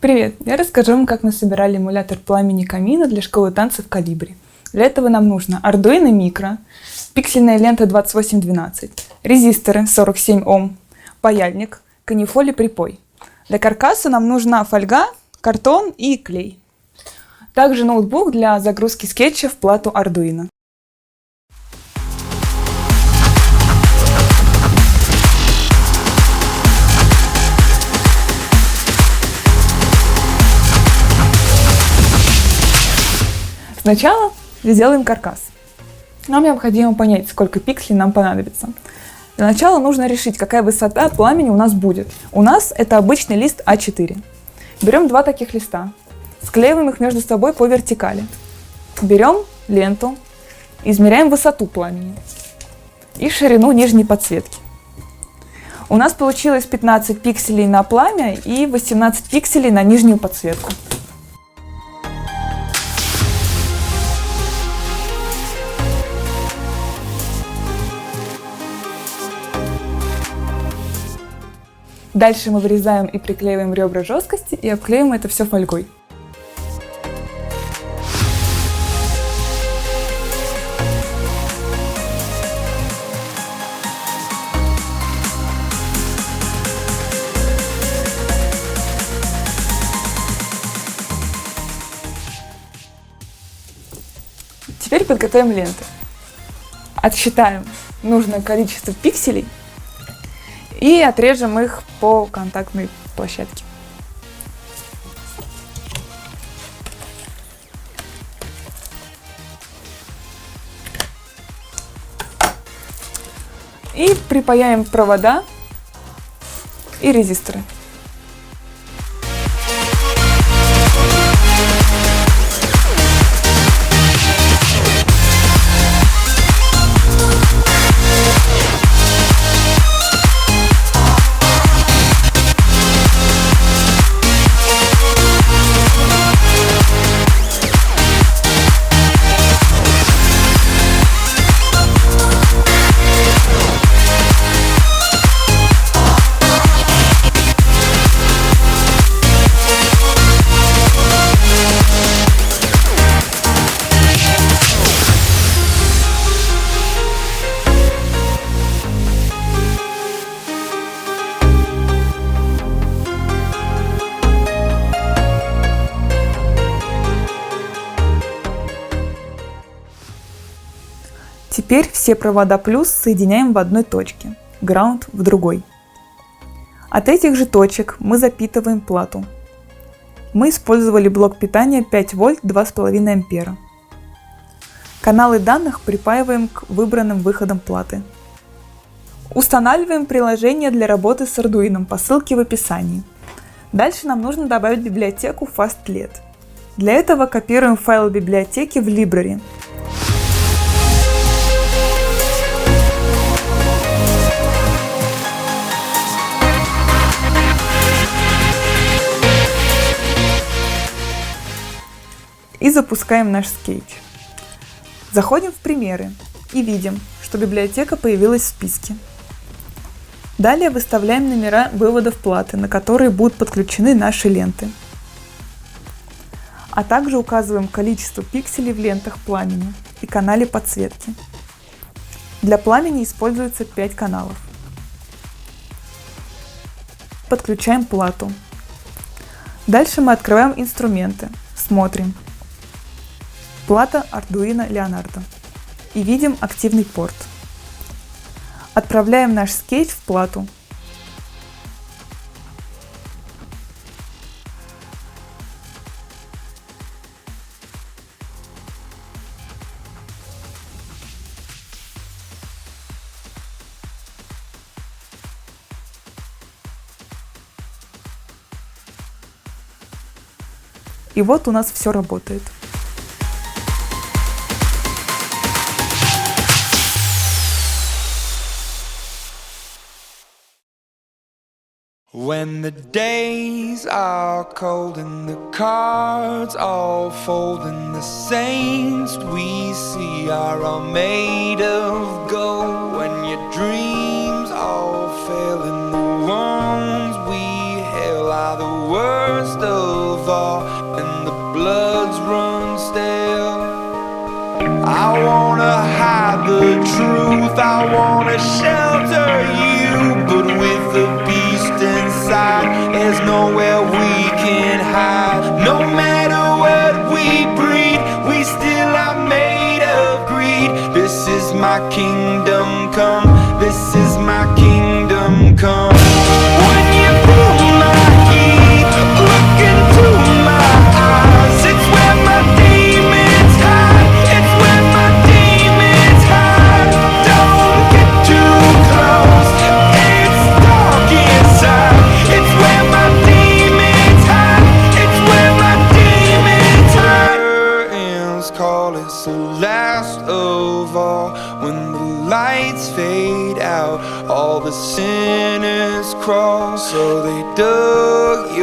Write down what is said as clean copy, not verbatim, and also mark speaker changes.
Speaker 1: Привет! Я расскажу вам, как мы собирали эмулятор пламени камина для школы танцев «Колибри». Для этого нам нужно Arduino Micro, пиксельная лента 2812, резисторы 47 Ом, паяльник, канифоль и припой. Для каркаса нам нужна фольга, картон и клей. Также ноутбук для загрузки скетча в плату Arduino. Сначала сделаем каркас. Нам необходимо понять, сколько пикселей нам понадобится. Для начала нужно решить, какая высота пламени у нас будет. У нас это обычный лист А4. Берем два таких листа, склеиваем их между собой по вертикали. Берем ленту, измеряем высоту пламени и ширину нижней подсветки. У нас получилось 15 пикселей на пламя и 18 пикселей на нижнюю подсветку. Дальше мы вырезаем и приклеиваем ребра жесткости и обклеим это все фольгой. Теперь подготовим ленты. Отсчитаем нужное количество пикселей и отрежем их по контактной площадке. И припаяем провода и резисторы. Теперь все провода плюс соединяем в одной точке, ground в другой. От этих же точек мы запитываем плату. Мы использовали блок питания 5 вольт 2,5 ампера. Каналы данных припаиваем к выбранным выходам платы. Устанавливаем приложение для работы с Arduino по ссылке в описании. Дальше нам нужно добавить библиотеку FastLED. Для этого копируем файл библиотеки в Library. И запускаем наш скетч. Заходим в примеры и видим, что библиотека появилась в списке. Далее выставляем номера выводов платы, на которые будут подключены наши ленты. А также указываем количество пикселей в лентах пламени и канале подсветки. Для пламени используется 5 каналов. Подключаем плату. Дальше мы открываем инструменты, смотрим. Плата Arduino Leonardo и видим активный порт. Отправляем наш скетч в плату. И вот у нас все работает.
Speaker 2: When the days are cold and the cards all fold and the saints we see are all made of gold, when your dreams all fail and the ones we hail are the worst of stale. I wanna hide the truth, I wanna shelter you, but with the beast inside, there's nowhere we can hide. No matter what we breed, we still are made of greed. This is my kingdom come, this is my kingdom come. When you feel my heat, look into my eyes, it's where my demons hide, it's where my demons hide. Don't get too close, it's dark inside, it's where my demons hide, it's where my demons hide. Curtains call, it's the last of all. When the lights fade out, all the sinners crawl, so they dug